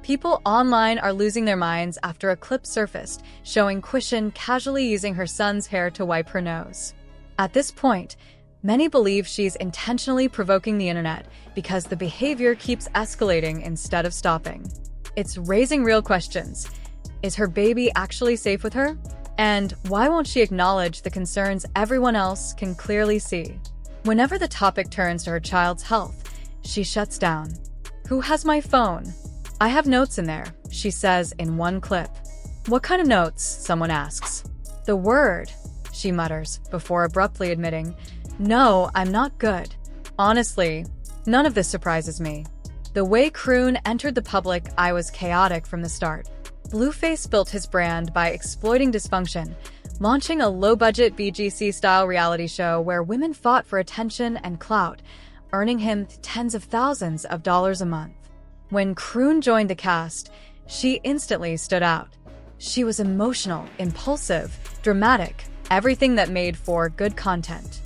People online are losing their minds after a clip surfaced showing Chrisean casually using her son's hair to wipe her nose. At this point, many believe she's intentionally provoking the internet because the behavior keeps escalating instead of stopping. It's raising real questions. Is her baby actually safe with her? And why won't she acknowledge the concerns everyone else can clearly see? Whenever the topic turns to her child's health, she shuts down. "Who has my phone? I have notes in there," she says in one clip. "What kind of notes?" someone asks. "The word," she mutters, before abruptly admitting, "No, I'm not good." Honestly, none of this surprises me. The way Chrisean entered the public eye was chaotic from the start. Blueface built his brand by exploiting dysfunction, launching a low-budget BGC-style reality show where women fought for attention and clout, earning him tens of thousands of dollars a month. When Chrisean joined the cast, she instantly stood out. She was emotional, impulsive, dramatic, everything that made for good content.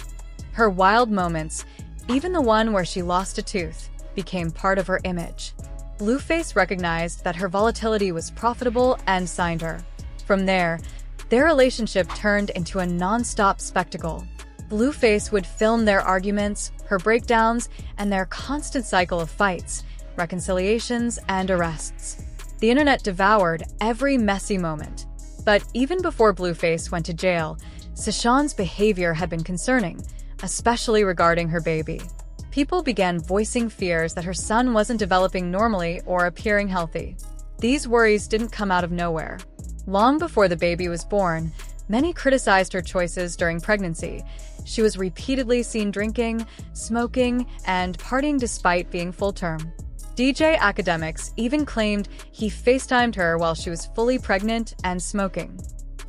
Her wild moments, even the one where she lost a tooth, became part of her image. Blueface recognized that her volatility was profitable and signed her. From there, their relationship turned into a non-stop spectacle. Blueface would film their arguments, her breakdowns, and their constant cycle of fights, reconciliations, and arrests. The internet devoured every messy moment. But even before Blueface went to jail, Chrisean's behavior had been concerning, especially regarding her baby. People began voicing fears that her son wasn't developing normally or appearing healthy. These worries didn't come out of nowhere. Long before the baby was born, many criticized her choices during pregnancy. She was repeatedly seen drinking, smoking, and partying despite being full-term. DJ Academics even claimed he FaceTimed her while she was fully pregnant and smoking.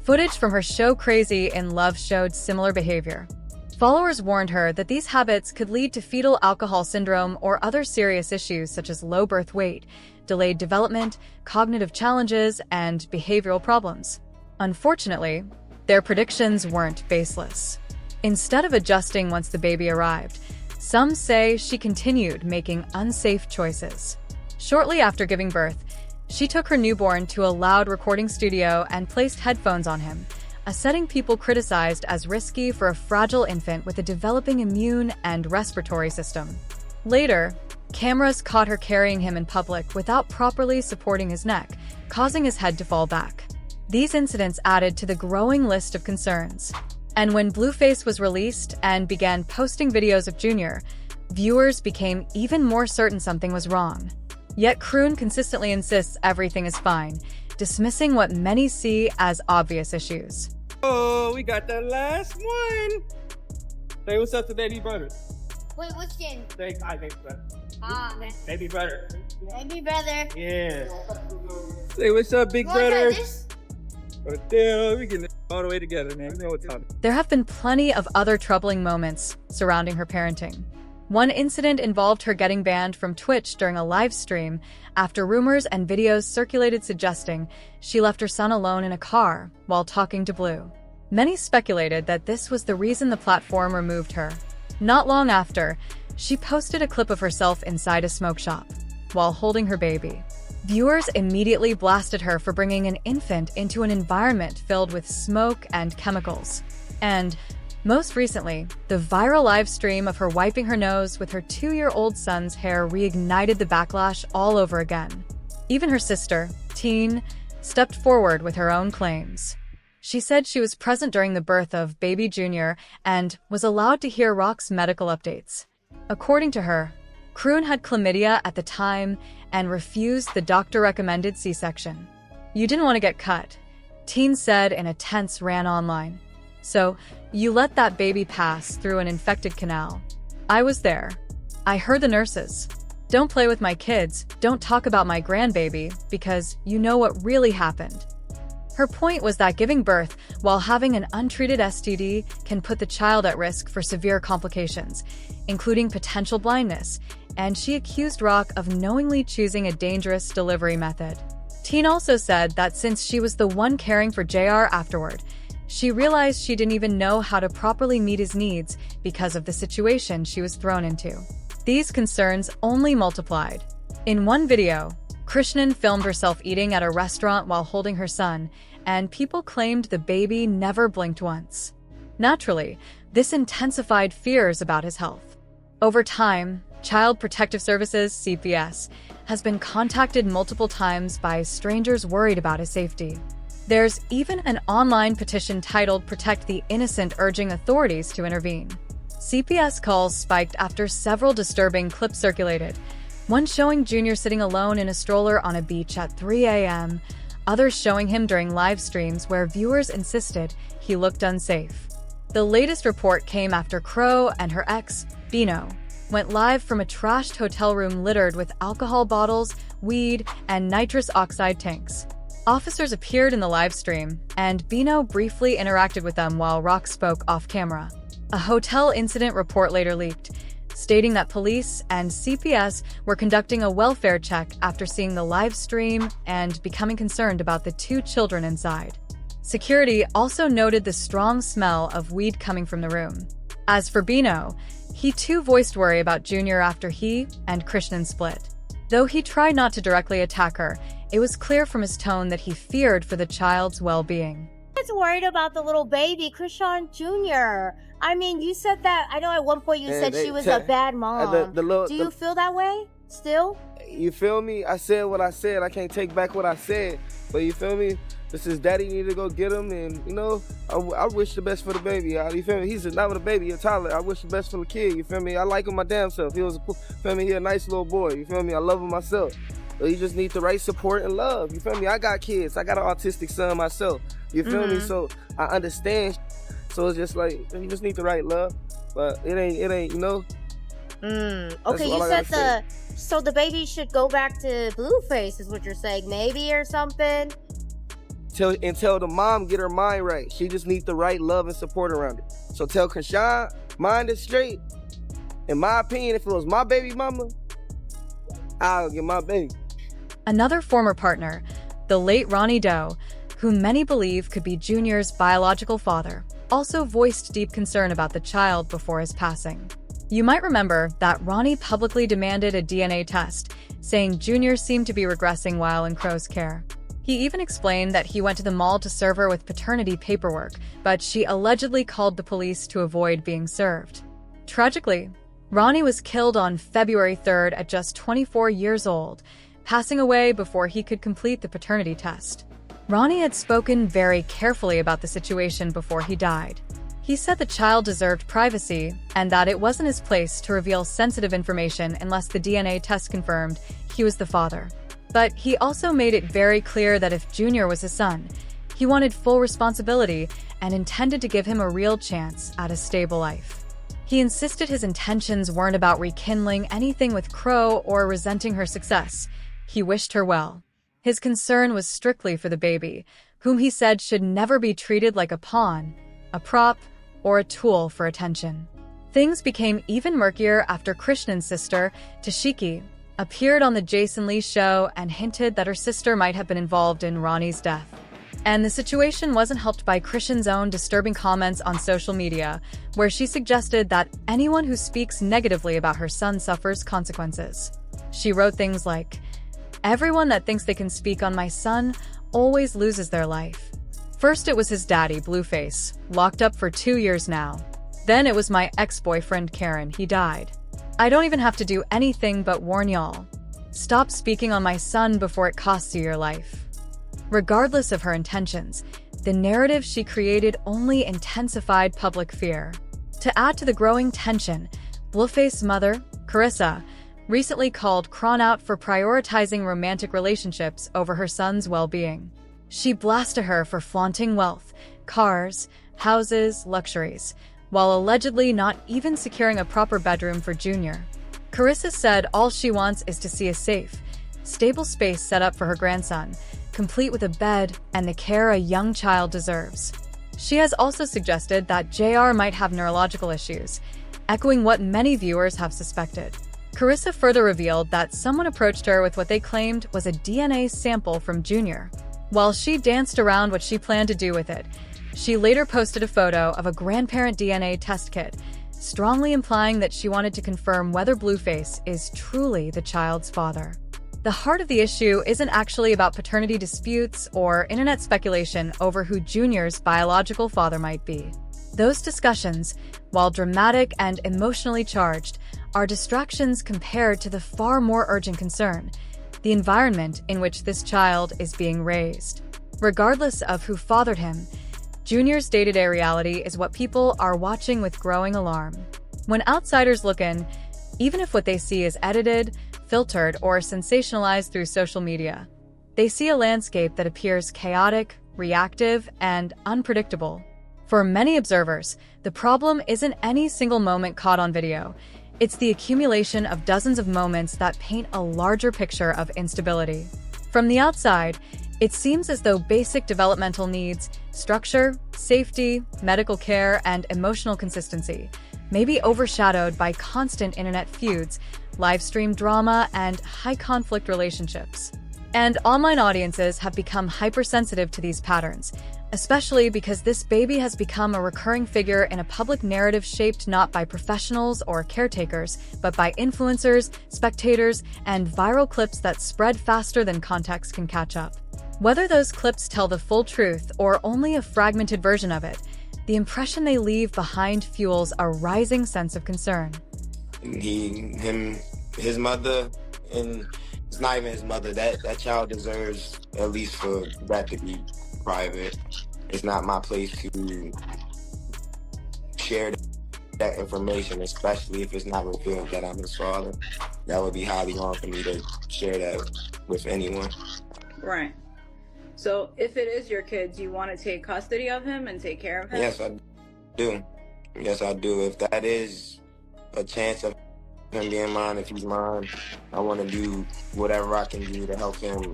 Footage from her show Crazy in Love showed similar behavior. Followers warned her that these habits could lead to fetal alcohol syndrome or other serious issues such as low birth weight, delayed development, cognitive challenges, and behavioral problems. Unfortunately, their predictions weren't baseless. Instead of adjusting once the baby arrived, some say she continued making unsafe choices. Shortly after giving birth, she took her newborn to a loud recording studio and placed headphones on him, a setting people criticized as risky for a fragile infant with a developing immune and respiratory system. Later, cameras caught her carrying him in public without properly supporting his neck, causing his head to fall back. These incidents added to the growing list of concerns. And when Blueface was released and began posting videos of Junior, viewers became even more certain something was wrong. Yet Chrisean consistently insists everything is fine, dismissing what many see as obvious issues. Oh, we got the last one. Say what's up to baby brother. Wait, what's Jen? Say hi, baby brother. Ah, Baby brother. baby brother. Yeah. Say what's up, big You wanna try brother. this? Right there, we getting it all the way together, man. We know what's up. There have been plenty of other troubling moments surrounding her parenting. One incident involved her getting banned from Twitch during a live stream after rumors and videos circulated suggesting she left her son alone in a car while talking to Blue. Many speculated that this was the reason the platform removed her. Not long after, she posted a clip of herself inside a smoke shop while holding her baby. Viewers immediately blasted her for bringing an infant into an environment filled with smoke and chemicals. And, most recently, the viral live stream of her wiping her nose with her 2-year-old son's hair reignited the backlash all over again. Even her sister, Teen, stepped forward with her own claims. She said she was present during the birth of baby Junior and was allowed to hear Rock's medical updates. According to her, Chrisean had chlamydia at the time and refused the doctor-recommended C-section. "You didn't want to get cut," Teen said in a tense rant online. "So, you let that baby pass through an infected canal. I was there. I heard the nurses. Don't play with my kids, don't talk about my grandbaby, because you know what really happened." Her point was that giving birth while having an untreated STD can put the child at risk for severe complications, including potential blindness, and she accused Rock of knowingly choosing a dangerous delivery method. Teen also said that since she was the one caring for JR afterward, she realized she didn't even know how to properly meet his needs because of the situation she was thrown into. These concerns only multiplied. In one video, Chrisean filmed herself eating at a restaurant while holding her son, and people claimed the baby never blinked once. Naturally, this intensified fears about his health. Over time, Child Protective Services (CPS) has been contacted multiple times by strangers worried about his safety. There's even an online petition titled "Protect the Innocent," urging authorities to intervene. CPS calls spiked after several disturbing clips circulated, one showing Junior sitting alone in a stroller on a beach at 3 a.m., others showing him during live streams where viewers insisted he looked unsafe. The latest report came after Crow and her ex, Bino, went live from a trashed hotel room littered with alcohol bottles, weed, and nitrous oxide tanks. Officers appeared in the live stream, and Bino briefly interacted with them while Rock spoke off-camera. A hotel incident report later leaked, stating that police and CPS were conducting a welfare check after seeing the live stream and becoming concerned about the 2 children inside. Security also noted the strong smell of weed coming from the room. As for Bino, he too voiced worry about Junior after he and Chrisean split. Though he tried not to directly attack her, it was clear from his tone that he feared for the child's well-being. I was worried about the little baby, Chrisean Jr. I mean, you said that. I know at one point you said she was a bad mom. Do you feel that way still? You feel me? I said what I said. I can't take back what I said. But you feel me? This is daddy need to go get him, and you know, I wish the best for the baby. You feel me? He's not a baby, a toddler. I wish the best for the kid. You feel me? I like him my damn self. He was, feel me? He a nice little boy. You feel me? I love him myself. So you just need the right support and love. You feel me? I got kids. I got an autistic son myself. You feel me? So I understand. So it's just like you just need the right love, but it ain't. You know. Okay, you said so the baby should go back to Blueface is what you're saying, maybe, or something. Tell the mom get her mind right. She just needs the right love and support around it. So tell Chrisean, mind is straight. In my opinion, if it was my baby mama, I'll get my baby. Another former partner, the late Ronnie Doe, who many believe could be Junior's biological father, also voiced deep concern about the child before his passing. You might remember that Ronnie publicly demanded a DNA test, saying Junior seemed to be regressing while in Crow's care. He even explained that he went to the mall to serve her with paternity paperwork, but she allegedly called the police to avoid being served. Tragically, Ronnie was killed on February 3rd at just 24 years old, passing away before he could complete the paternity test. Ronnie had spoken very carefully about the situation before he died. He said the child deserved privacy and that it wasn't his place to reveal sensitive information unless the DNA test confirmed he was the father. But he also made it very clear that if Junior was his son, he wanted full responsibility and intended to give him a real chance at a stable life. He insisted his intentions weren't about rekindling anything with Crow or resenting her success. He wished her well. His concern was strictly for the baby, whom he said should never be treated like a pawn, a prop, or a tool for attention. Things became even murkier after Chrisean's sister, Tashiki, appeared on the Jason Lee show and hinted that her sister might have been involved in Ronnie's death. And the situation wasn't helped by Chrisean's own disturbing comments on social media, where she suggested that anyone who speaks negatively about her son suffers consequences. She wrote things like, "Everyone that thinks they can speak on my son always loses their life. First it was his daddy, Blueface, locked up for 2 years now. Then it was my ex-boyfriend, Karen, he died. I don't even have to do anything but warn y'all. Stop speaking on my son before it costs you your life." Regardless of her intentions, the narrative she created only intensified public fear. To add to the growing tension, Blueface's mother, Carissa, recently called Cron out for prioritizing romantic relationships over her son's well-being. She blasted her for flaunting wealth, cars, houses, luxuries, while allegedly not even securing a proper bedroom for Junior. Carissa said all she wants is to see a safe, stable space set up for her grandson, complete with a bed and the care a young child deserves. She has also suggested that JR might have neurological issues, echoing what many viewers have suspected. Carissa further revealed that someone approached her with what they claimed was a DNA sample from Junior. While she danced around what she planned to do with it, she later posted a photo of a grandparent DNA test kit, strongly implying that she wanted to confirm whether Blueface is truly the child's father. The heart of the issue isn't actually about paternity disputes or internet speculation over who Junior's biological father might be. Those discussions, while dramatic and emotionally charged, are distractions compared to the far more urgent concern: the environment in which this child is being raised. Regardless of who fathered him, Junior's day-to-day reality is what people are watching with growing alarm. When outsiders look in, even if what they see is edited, filtered, or sensationalized through social media, they see a landscape that appears chaotic, reactive, and unpredictable. For many observers, the problem isn't any single moment caught on video. It's the accumulation of dozens of moments that paint a larger picture of instability. From the outside, it seems as though basic developmental needs, structure, safety, medical care, and emotional consistency may be overshadowed by constant internet feuds, live-stream drama, and high-conflict relationships. And online audiences have become hypersensitive to these patterns, especially because this baby has become a recurring figure in a public narrative shaped not by professionals or caretakers, but by influencers, spectators, and viral clips that spread faster than context can catch up. Whether those clips tell the full truth or only a fragmented version of it, the impression they leave behind fuels a rising sense of concern. His mother, and it's not even his mother. That child deserves at least for that to be private. It's not my place to share that information, especially if it's not revealed that I'm his father. That would be highly wrong for me to share that with anyone. Right. So if it is your kid, do you want to take custody of him and take care of him? Yes, I do. Yes, I do. If that is a chance of him being mine, if he's mine, I want to do whatever I can do to help him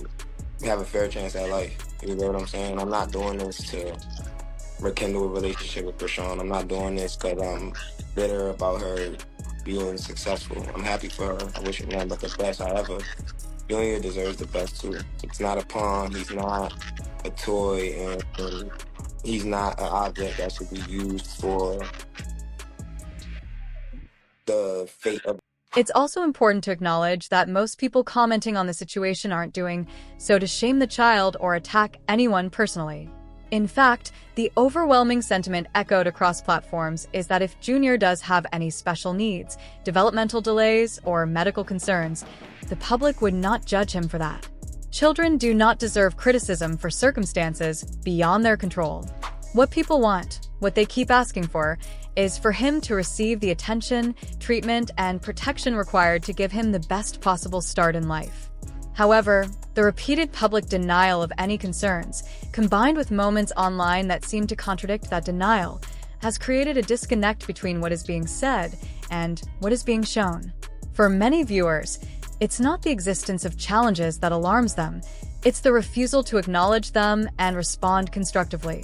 have a fair chance at life. You know what I'm saying? I'm not doing this to rekindle a relationship with Chrisean. I'm not doing this because I'm bitter about her being successful. I'm happy for her. I wish her nothing but the best. However, Junior deserves the best too. It's not a pawn. He's not a toy, and he's not an object that should be used for the fate of. It's also important to acknowledge that most people commenting on the situation aren't doing so to shame the child or attack anyone personally. In fact, the overwhelming sentiment echoed across platforms is that if Junior does have any special needs, developmental delays, or medical concerns, the public would not judge him for that. Children do not deserve criticism for circumstances beyond their control. What people want, what they keep asking for, is for him to receive the attention, treatment, and protection required to give him the best possible start in life. However, the repeated public denial of any concerns, combined with moments online that seem to contradict that denial, has created a disconnect between what is being said and what is being shown. For many viewers, it's not the existence of challenges that alarms them, it's the refusal to acknowledge them and respond constructively.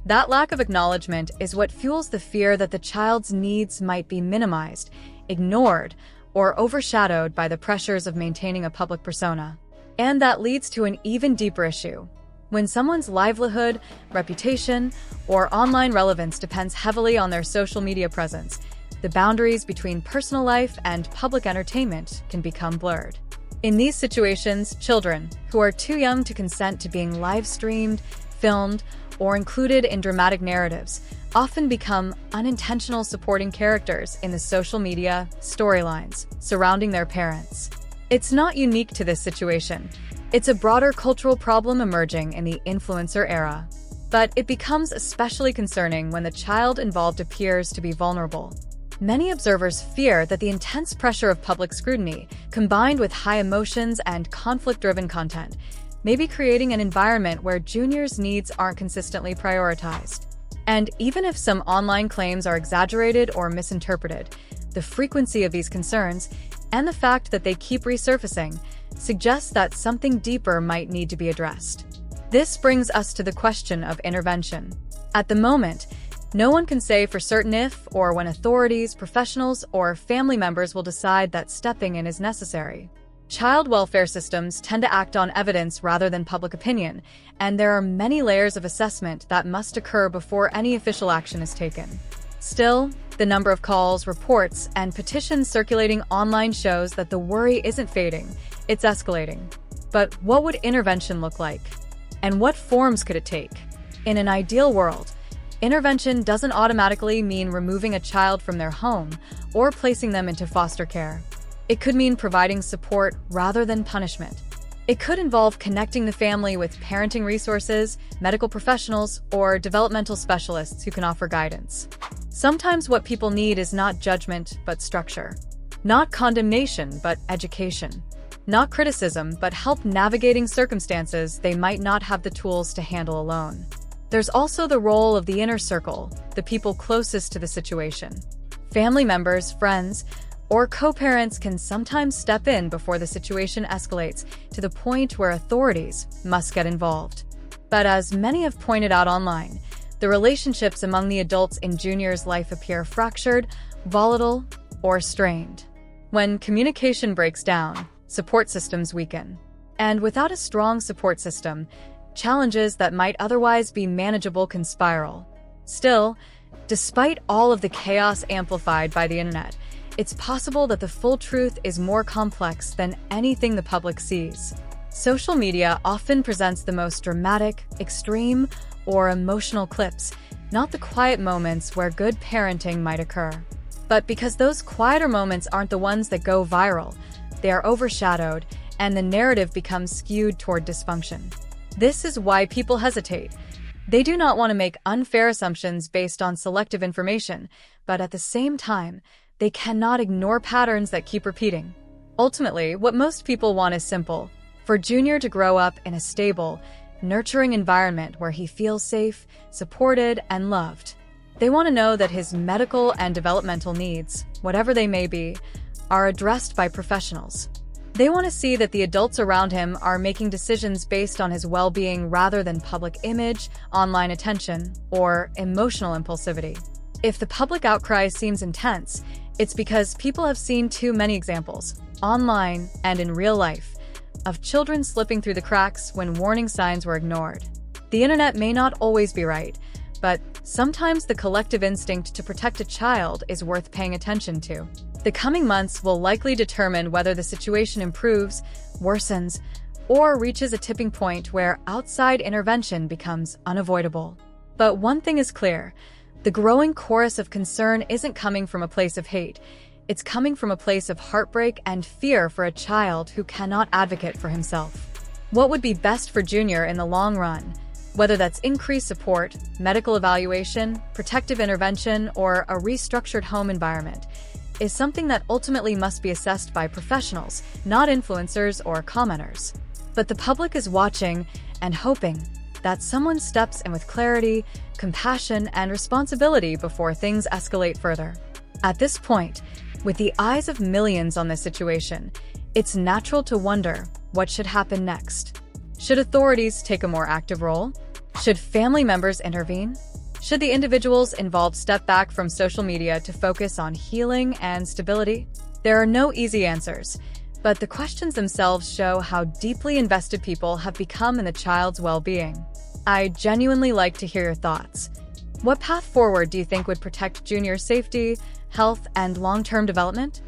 That lack of acknowledgement is what fuels the fear that the child's needs might be minimized, ignored, or overshadowed by the pressures of maintaining a public persona. And that leads to an even deeper issue. When someone's livelihood, reputation, or online relevance depends heavily on their social media presence, the boundaries between personal life and public entertainment can become blurred. In these situations, children, who are too young to consent to being live-streamed, filmed, or included in dramatic narratives, often become unintentional supporting characters in the social media storylines surrounding their parents. It's not unique to this situation. It's a broader cultural problem emerging in the influencer era. But it becomes especially concerning when the child involved appears to be vulnerable. Many observers fear that the intense pressure of public scrutiny, combined with high emotions and conflict-driven content, may be creating an environment where Junior's needs aren't consistently prioritized. And even if some online claims are exaggerated or misinterpreted, the frequency of these concerns, and the fact that they keep resurfacing, suggests that something deeper might need to be addressed. This brings us to the question of intervention. At the moment, no one can say for certain if or when authorities, professionals, or family members will decide that stepping in is necessary. Child welfare systems tend to act on evidence rather than public opinion, and there are many layers of assessment that must occur before any official action is taken. Still, the number of calls, reports, and petitions circulating online shows that the worry isn't fading. It's escalating. But what would intervention look like? And what forms could it take? In an ideal world, intervention doesn't automatically mean removing a child from their home or placing them into foster care. It could mean providing support rather than punishment. It could involve connecting the family with parenting resources, medical professionals, or developmental specialists who can offer guidance. Sometimes what people need is not judgment, but structure. Not condemnation, but education. Not criticism, but help navigating circumstances they might not have the tools to handle alone. There's also the role of the inner circle, the people closest to the situation. Family members, friends, or co-parents can sometimes step in before the situation escalates to the point where authorities must get involved. But as many have pointed out online, the relationships among the adults in Junior's life appear fractured, volatile, or strained. When communication breaks down, support systems weaken. And without a strong support system, challenges that might otherwise be manageable can spiral. Still, despite all of the chaos amplified by the internet, it's possible that the full truth is more complex than anything the public sees. Social media often presents the most dramatic, extreme, or emotional clips, not the quiet moments where good parenting might occur. But because those quieter moments aren't the ones that go viral, they are overshadowed, and the narrative becomes skewed toward dysfunction. This is why people hesitate. They do not want to make unfair assumptions based on selective information, but at the same time, they cannot ignore patterns that keep repeating. Ultimately, what most people want is simple: for Junior to grow up in a stable, nurturing environment where he feels safe, supported, and loved. They want to know that his medical and developmental needs, whatever they may be, are addressed by professionals. They want to see that the adults around him are making decisions based on his well-being rather than public image, online attention, or emotional impulsivity. If the public outcry seems intense, it's because people have seen too many examples, online and in real life, of children slipping through the cracks when warning signs were ignored. The internet may not always be right, but sometimes the collective instinct to protect a child is worth paying attention to. The coming months will likely determine whether the situation improves, worsens, or reaches a tipping point where outside intervention becomes unavoidable. But one thing is clear: the growing chorus of concern isn't coming from a place of hate. It's coming from a place of heartbreak and fear for a child who cannot advocate for himself. What would be best for Junior in the long run, whether that's increased support, medical evaluation, protective intervention, or a restructured home environment, is something that ultimately must be assessed by professionals, not influencers or commenters. But the public is watching and hoping that someone steps in with clarity, compassion, and responsibility before things escalate further. At this point, with the eyes of millions on this situation, it's natural to wonder what should happen next. Should authorities take a more active role? Should family members intervene? Should the individuals involved step back from social media to focus on healing and stability? There are no easy answers, but the questions themselves show how deeply invested people have become in the child's well-being. I'd genuinely like to hear your thoughts. What path forward do you think would protect Junior's safety, health, and long-term development?